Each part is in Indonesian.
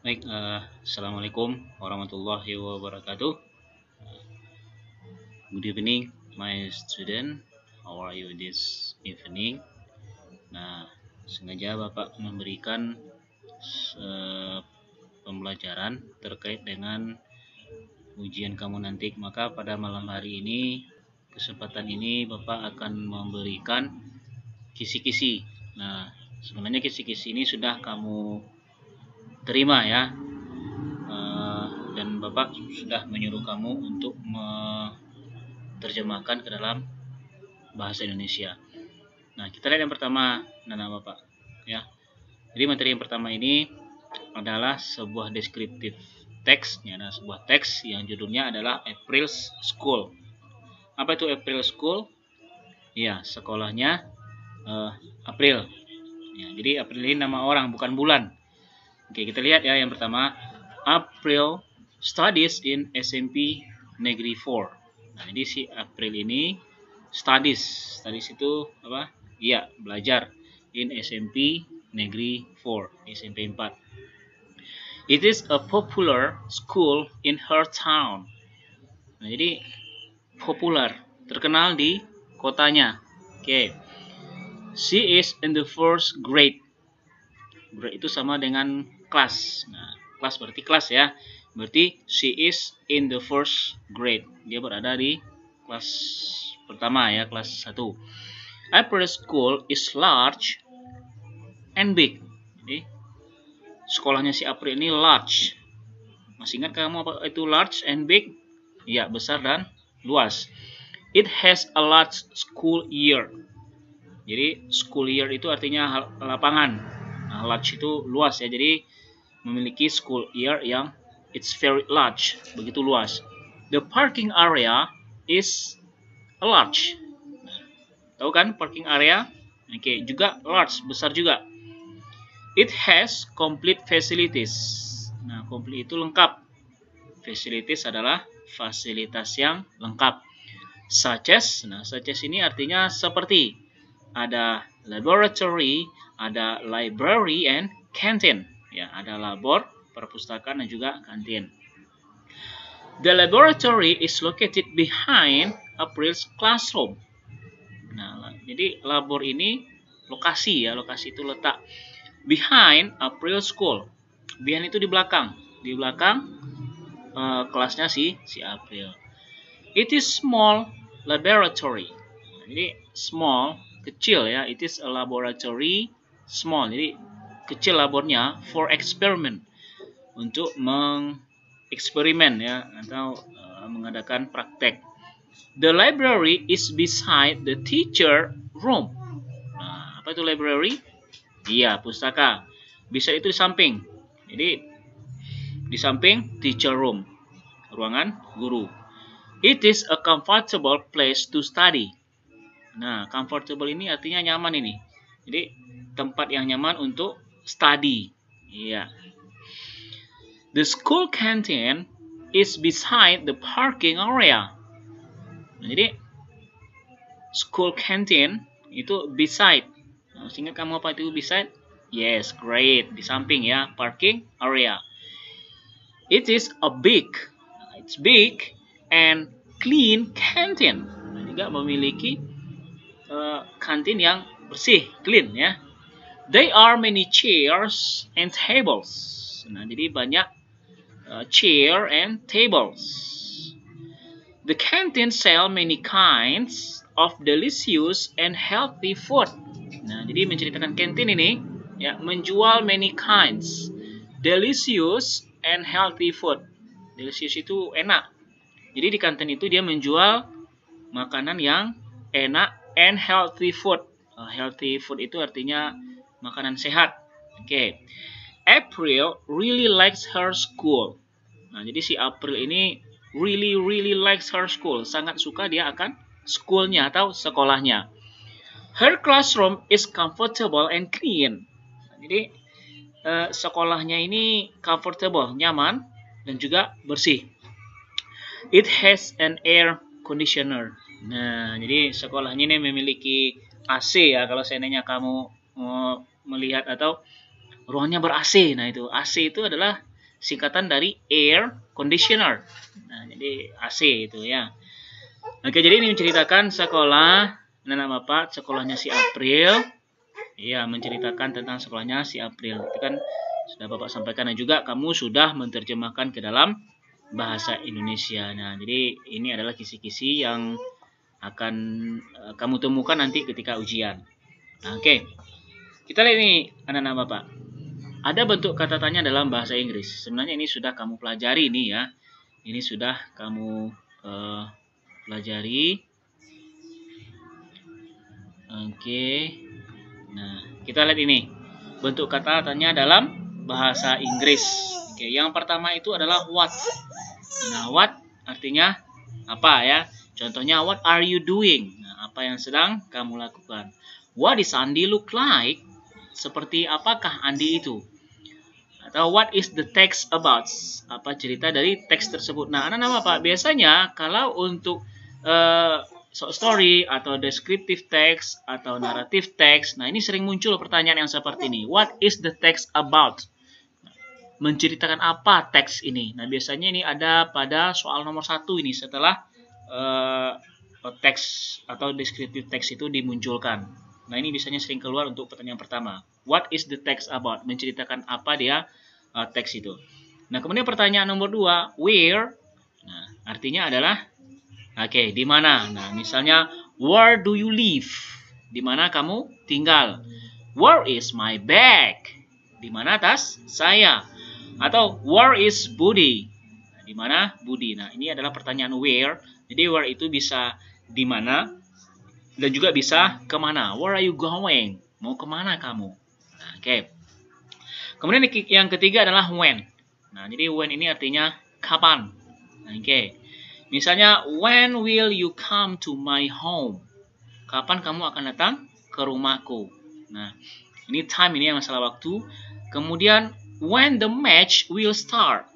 Baik, Assalamualaikum warahmatullahi wabarakatuh. Good evening, my student. How are you this evening? Nah, sengaja Bapak memberikan eh, pembelajaran terkait dengan ujian kamu nanti. Maka pada malam hari ini, kesempatan ini Bapak akan memberikan kisi-kisi. Nah, sebenarnya kisi-kisi ini sudah kamu terima ya. Dan Bapak sudah menyuruh kamu untuk terjemahkan ke dalam bahasa Indonesia. Nah, kita lihat yang pertama, Nana Bapak. Ya. Jadi materi yang pertama ini adalah sebuah deskriptif teks, ya, nah, sebuah teks yang judulnya adalah April's School. Apa itu April School? Ya, sekolahnya April. Ya, jadi April ini nama orang, bukan bulan. Oke, kita lihat ya yang pertama. April studies in SMP Negeri 4. Nah, jadi si April ini studies itu apa? Iya, belajar in SMP Negeri 4, SMP 4. It is a popular school in her town. Nah, jadi popular, terkenal di kotanya. Oke. She is in the first grade. Grade itu sama dengan kelas. Nah, kelas berarti kelas ya. Berarti she is in the first grade. Dia berada di kelas pertama ya, kelas 1. April school is large and big. Jadi sekolahnya si April ini large. Masih ingat kamu apa itu large and big? Ya, besar dan luas. It has a large school year. Jadi school year itu artinya lapangan. Nah, large itu luas ya. Jadi memiliki school year yang it's very large, begitu luas. The parking area is large. Nah, tahu kan parking area? Oke, juga large, besar juga. It has complete facilities. Nah, complete itu lengkap. Facilities adalah fasilitas yang lengkap. Such as, nah such as ini artinya seperti. Ada laboratory, ada library and canteen. Ya, ada labor, perpustakaan dan juga kantin. The laboratory is located behind April's classroom. Nah, jadi labor ini lokasi ya, lokasi itu letak behind April School. Behind itu di belakang kelasnya si April. It is small laboratory. Jadi small, kecil ya. It is a laboratory small. Jadi kecil labornya for experiment, untuk mengeksperimen ya, atau mengadakan praktek. The library is beside the teacher room. Nah, apa itu library? Iya, pustaka. Bisa itu di samping. Jadi di samping teacher room, ruangan guru. It is a comfortable place to study. Nah, comfortable ini artinya nyaman ini. Jadi tempat yang nyaman untuk study. Iya. The school canteen is beside the parking area. Nah, jadi school canteen itu beside. Nah, ingat kamu apa itu beside? Yes, great. Di samping ya, parking area. It is a big. It's big and clean canteen. Nah, juga memiliki kantin yang bersih, clean ya. There are many chairs and tables. Nah, jadi banyak chair and tables. The canteen sell many kinds of delicious and healthy food. Nah, jadi menceritakan kantin ini ya, menjual many kinds delicious and healthy food. Delicious itu enak. Jadi di kantin itu dia menjual makanan yang enak and healthy food. Healthy food itu artinya makanan sehat. Oke. April really likes her school. Nah, jadi si April ini really likes her school. Sangat suka dia akan schoolnya atau sekolahnya. Her classroom is comfortable and clean. Nah, jadi sekolahnya ini comfortable, nyaman, dan juga bersih. It has an air conditioner. Nah, jadi sekolahnya ini memiliki AC ya. Kalau seandainya kamu melihat atau ruangnya ber-AC. Nah, itu AC itu adalah singkatan dari air conditioner. Nah, jadi AC itu ya. Oke, jadi ini menceritakan sekolah anak Bapak, sekolahnya si April. Iya, menceritakan tentang sekolahnya si April. Itu kan sudah Bapak sampaikan, dan juga kamu sudah menerjemahkan ke dalam bahasa Indonesia. Nah, jadi ini adalah kisi-kisi yang akan kamu temukan nanti ketika ujian. Nah, oke. Kita lihat ini anak-anak Bapak. Ada bentuk kata tanya dalam bahasa Inggris. Sebenarnya ini sudah kamu pelajari nih ya. Ini sudah kamu pelajari. Oke. Nah, kita lihat ini. Bentuk kata tanya dalam bahasa Inggris. Oke, yang pertama itu adalah what. Nah, what artinya apa ya? Contohnya, what are you doing? Nah, apa yang sedang kamu lakukan? What is Andy look like? Seperti apakah Andi itu? Atau what is the text about? Apa cerita dari teks tersebut? Nah, anak-anak Bapak, biasanya kalau untuk short story atau descriptive text atau narrative text, nah ini sering muncul pertanyaan yang seperti ini. What is the text about? Menceritakan apa teks ini? Nah, biasanya ini ada pada soal nomor 1 ini setelah teks atau descriptive text itu dimunculkan. Nah, ini biasanya sering keluar untuk pertanyaan pertama. What is the text about? Menceritakan apa dia teks itu. Nah, kemudian pertanyaan nomor 2, where? Nah, artinya adalah oke, di mana? Nah, misalnya, where do you live? Di mana kamu tinggal? Where is my bag? Di mana tas saya? Atau where is Budi? Nah, di mana Budi? Nah, ini adalah pertanyaan where. Jadi where itu bisa di mana dan juga bisa kemana. Where are you going? Mau kemana kamu? Nah, oke. Kemudian yang ketiga adalah when. Nah, jadi when ini artinya kapan. Nah, oke. Misalnya, when will you come to my home? Kapan kamu akan datang ke rumahku? Nah, ini time, ini yang masalah waktu. Kemudian, when the match will start?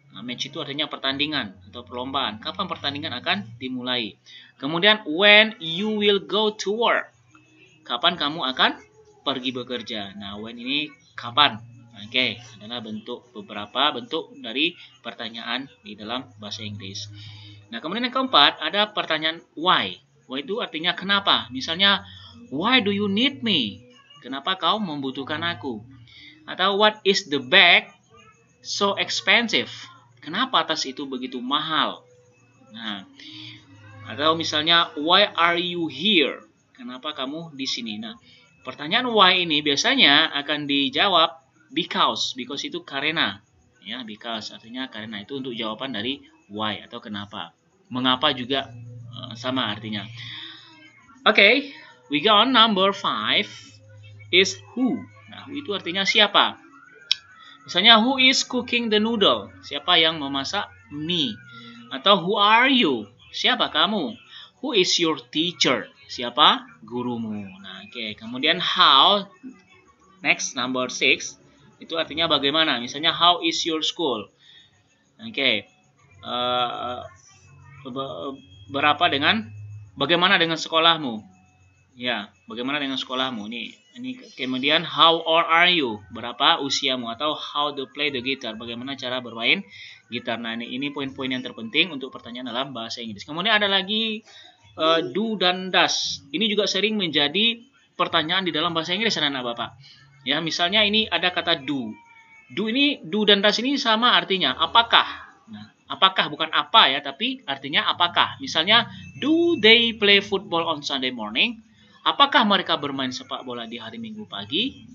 Nah, match itu artinya pertandingan atau perlombaan. Kapan pertandingan akan dimulai? Kemudian, when you will go to work? Kapan kamu akan pergi bekerja? Nah, when ini kapan? Oke, adalah beberapa bentuk dari pertanyaan di dalam bahasa Inggris. Nah, kemudian yang keempat ada pertanyaan why. Why itu artinya kenapa. Misalnya, why do you need me? Kenapa kau membutuhkan aku? Atau what is the bag so expensive? Kenapa tas itu begitu mahal? Nah, atau misalnya, why are you here? Kenapa kamu di sini? Nah, pertanyaan why ini biasanya akan dijawab because. Because itu karena. Ya, because artinya karena, itu untuk jawaban dari why atau kenapa. Mengapa juga sama artinya. Oke, we go on. Number 5 is who. Nah, who itu artinya siapa. Misalnya, who is cooking the noodle? Siapa yang memasak mie? Atau who are you? Siapa kamu? Who is your teacher? Siapa gurumu? Nah, oke. Kemudian how. Next, number 6. Itu artinya bagaimana. Misalnya, how is your school? Oke. Berapa dengan bagaimana dengan sekolahmu? Ya, bagaimana dengan sekolahmu? Ini kemudian how old are you? Berapa usiamu? Atau how to play the guitar? Bagaimana cara bermain gitar? Nah, ini poin-poin yang terpenting untuk pertanyaan dalam bahasa Inggris. Kemudian ada lagi do dan does. Ini juga sering menjadi pertanyaan di dalam bahasa Inggris, anak-anak Bapak. Ya, misalnya ini ada kata do. Do dan does ini sama artinya apakah. Nah, apakah bukan apa ya, tapi artinya apakah. Misalnya, do they play football on Sunday morning? Apakah mereka bermain sepak bola di hari Minggu pagi?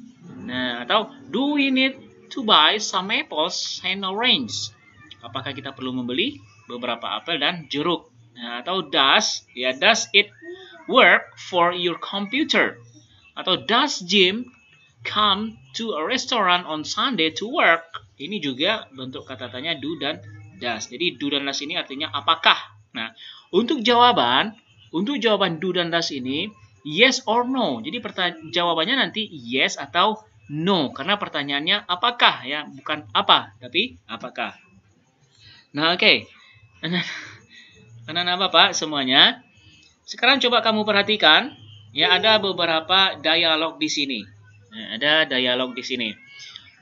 Nah, atau do we need to buy some apples and orange? Apakah kita perlu membeli beberapa apel dan jeruk? Nah, atau does it work for your computer? Atau does Jim come to a restaurant on Sunday to work? Ini juga bentuk kata tanya do dan does. Jadi do dan does ini artinya apakah. Nah, untuk jawaban do dan does ini yes or no. Jadi jawabannya nanti yes atau no, karena pertanyaannya apakah ya, bukan apa, tapi apakah. Nah, oke. Anak-anak Bapak semuanya, sekarang coba kamu perhatikan ya, ada beberapa dialog di sini. Nah, ada dialog di sini.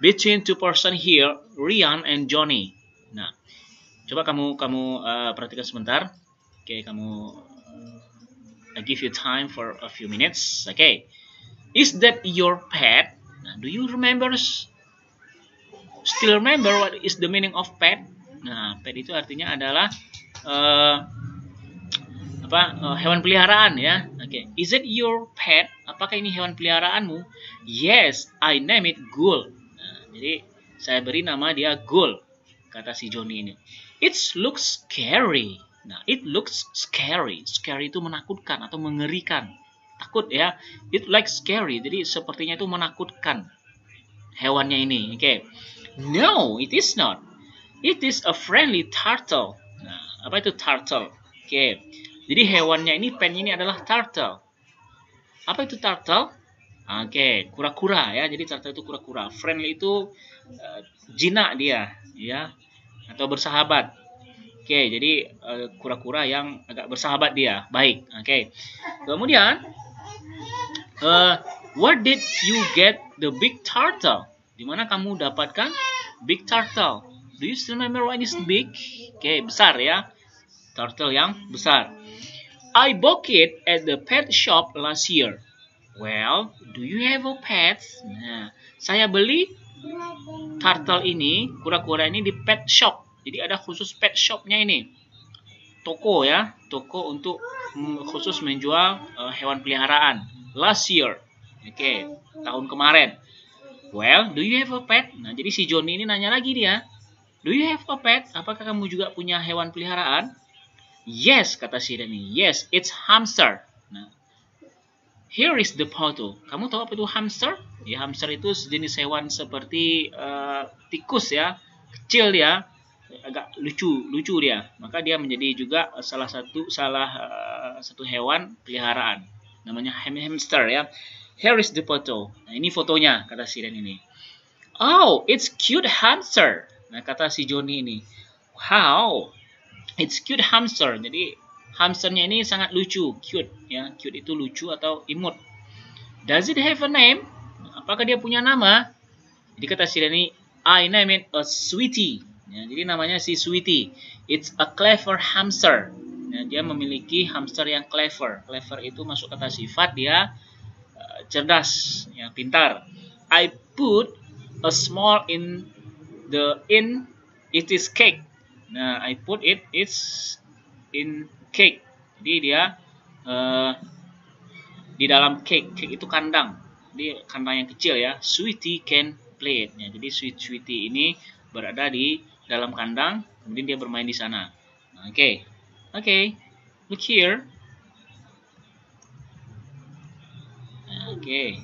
between two person here, Rian and Johnny. Nah, coba kamu perhatikan sebentar. Oke, kamu I give you time for a few minutes. Okay, is that your pet? Nah, do you still remember what is the meaning of pet? Nah, pet itu artinya adalah hewan peliharaan ya. Oke, is it your pet? Apakah ini hewan peliharaanmu? Yes, I name it Ghoul. Nah, jadi saya beri nama dia Ghoul, kata si Johnny ini. It looks scary. Nah, it looks scary. Scary itu menakutkan atau mengerikan. Takut ya. It like scary. Jadi sepertinya itu menakutkan hewannya ini. Oke. No, it is not. It is a friendly turtle. Nah, apa itu turtle? Oke. Jadi hewannya ini, pennya ini adalah turtle. Apa itu turtle? Oke, kura-kura ya. Jadi turtle itu kura-kura. Friendly itu jinak dia, ya, atau bersahabat. Oke, jadi kura-kura yang agak bersahabat dia. Baik. Oke. Kemudian, where did you get the big turtle? Di mana kamu dapatkan big turtle? Do you still remember when it's big? Oke, besar ya. Turtle yang besar. I bought it at the pet shop last year. Well, do you have a pet? Nah, saya beli turtle ini, kura-kura ini di pet shop. Jadi ada khusus pet shopnya ini. Toko ya, toko untuk khusus menjual hewan peliharaan. Last year. Oke, tahun kemarin. Well, do you have a pet? Nah, jadi si Johnny ini nanya lagi dia. Do you have a pet? Apakah kamu juga punya hewan peliharaan? Yes, kata si Danny. Yes, it's hamster. Nah, here is the photo. Kamu tahu apa itu hamster? Ya, hamster itu sejenis hewan seperti tikus ya. Kecil dia, agak lucu dia. Maka dia menjadi juga salah satu hewan peliharaan. Namanya hamster ya. Here is the photo. Nah, ini fotonya, kata si Dan ini. Oh, it's cute hamster. Nah, kata si Johnny ini. How? It's cute hamster. Jadi, hamsternya ini sangat lucu. Cute. Ya, cute itu lucu atau imut. Does it have a name? Apakah dia punya nama? Jadi, kata si Dan ini, I name it a Sweetie. Ya, jadi, namanya si Sweetie. It's a clever hamster. Ya, dia memiliki hamster yang clever. Clever itu masuk kata sifat dia cerdas, ya, pintar. I put a small in it is cake. Nah, I put it's in cake. Jadi dia di dalam cake. Cake itu kandang. Jadi kandang yang kecil ya. Sweetie can play it. Ya, jadi Sweetie ini berada di dalam kandang, kemudian dia bermain di sana. Oke. Look here. Oke,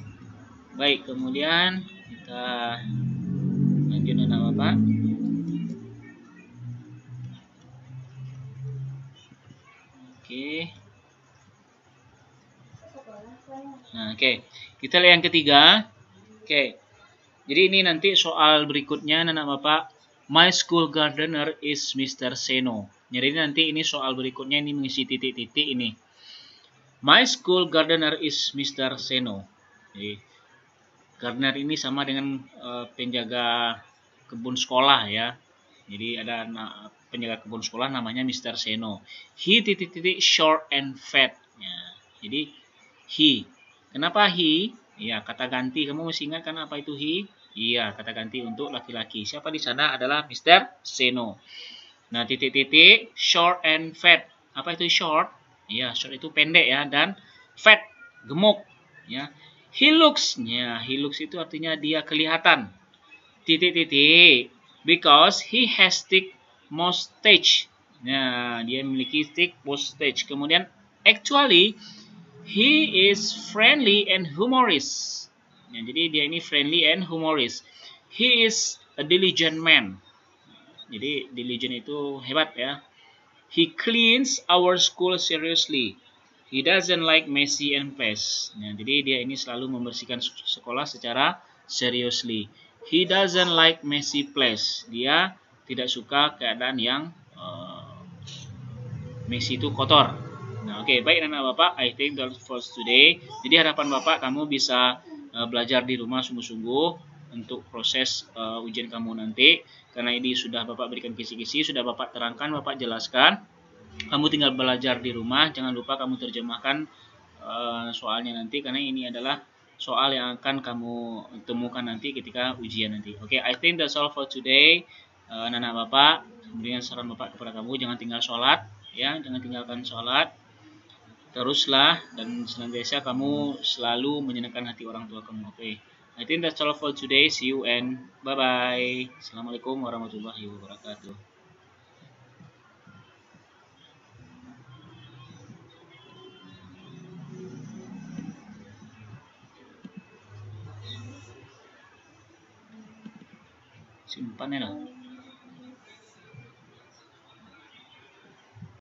baik, kemudian kita lanjut nama Bapak. Oke. Nah, oke. Kita lihat yang ketiga. Oke. Jadi ini nanti soal berikutnya anak Bapak. My school gardener is Mr. Seno. Jadi nanti ini soal berikutnya ini mengisi titik-titik ini. My school gardener is Mr. Seno. Jadi, gardener ini sama dengan penjaga kebun sekolah ya. Jadi ada penjaga kebun sekolah namanya Mr. Seno. He titik-titik short and fat. Ya, jadi he. Kenapa he? Ya, kata ganti. Kamu masih ingat kan apa itu he? Iya, kata ganti untuk laki-laki. Siapa di sana adalah Mr. Seno. Nah, titik-titik short and fat. Apa itu short? Ya, short itu pendek ya, dan fat, gemuk ya. He looks itu artinya dia kelihatan. Titik-titik because he has thick mustache. Nah, dia memiliki thick mustache. Kemudian actually he is friendly and humorous. Ya, jadi dia ini friendly and humorous. He is a diligent man. Jadi diligent itu hebat ya. He cleans our school seriously. He doesn't like messy and mess. Nah, jadi dia ini selalu membersihkan sekolah secara seriously. He doesn't like messy place. Dia tidak suka keadaan yang messy itu kotor. Nah, oke, baik anak Bapak. I think that's for today. Jadi harapan Bapak kamu bisa belajar di rumah sungguh-sungguh. untuk proses ujian kamu nanti, karena ini sudah Bapak berikan kisi-kisi, sudah Bapak terangkan, Bapak jelaskan. Kamu tinggal belajar di rumah, jangan lupa kamu terjemahkan soalnya nanti, karena ini adalah soal yang akan kamu temukan nanti ketika ujian nanti. Oke, I think that's all for today. Anak-anak Bapak, kemudian saran Bapak kepada kamu, jangan tinggal sholat, ya, jangan tinggalkan sholat. Teruslah dan senantiasa kamu selalu menyenangkan hati orang tua kamu. Oke. I think that's all for today. See you and bye-bye. Assalamualaikum warahmatullahi wabarakatuh. Simpan ya lah.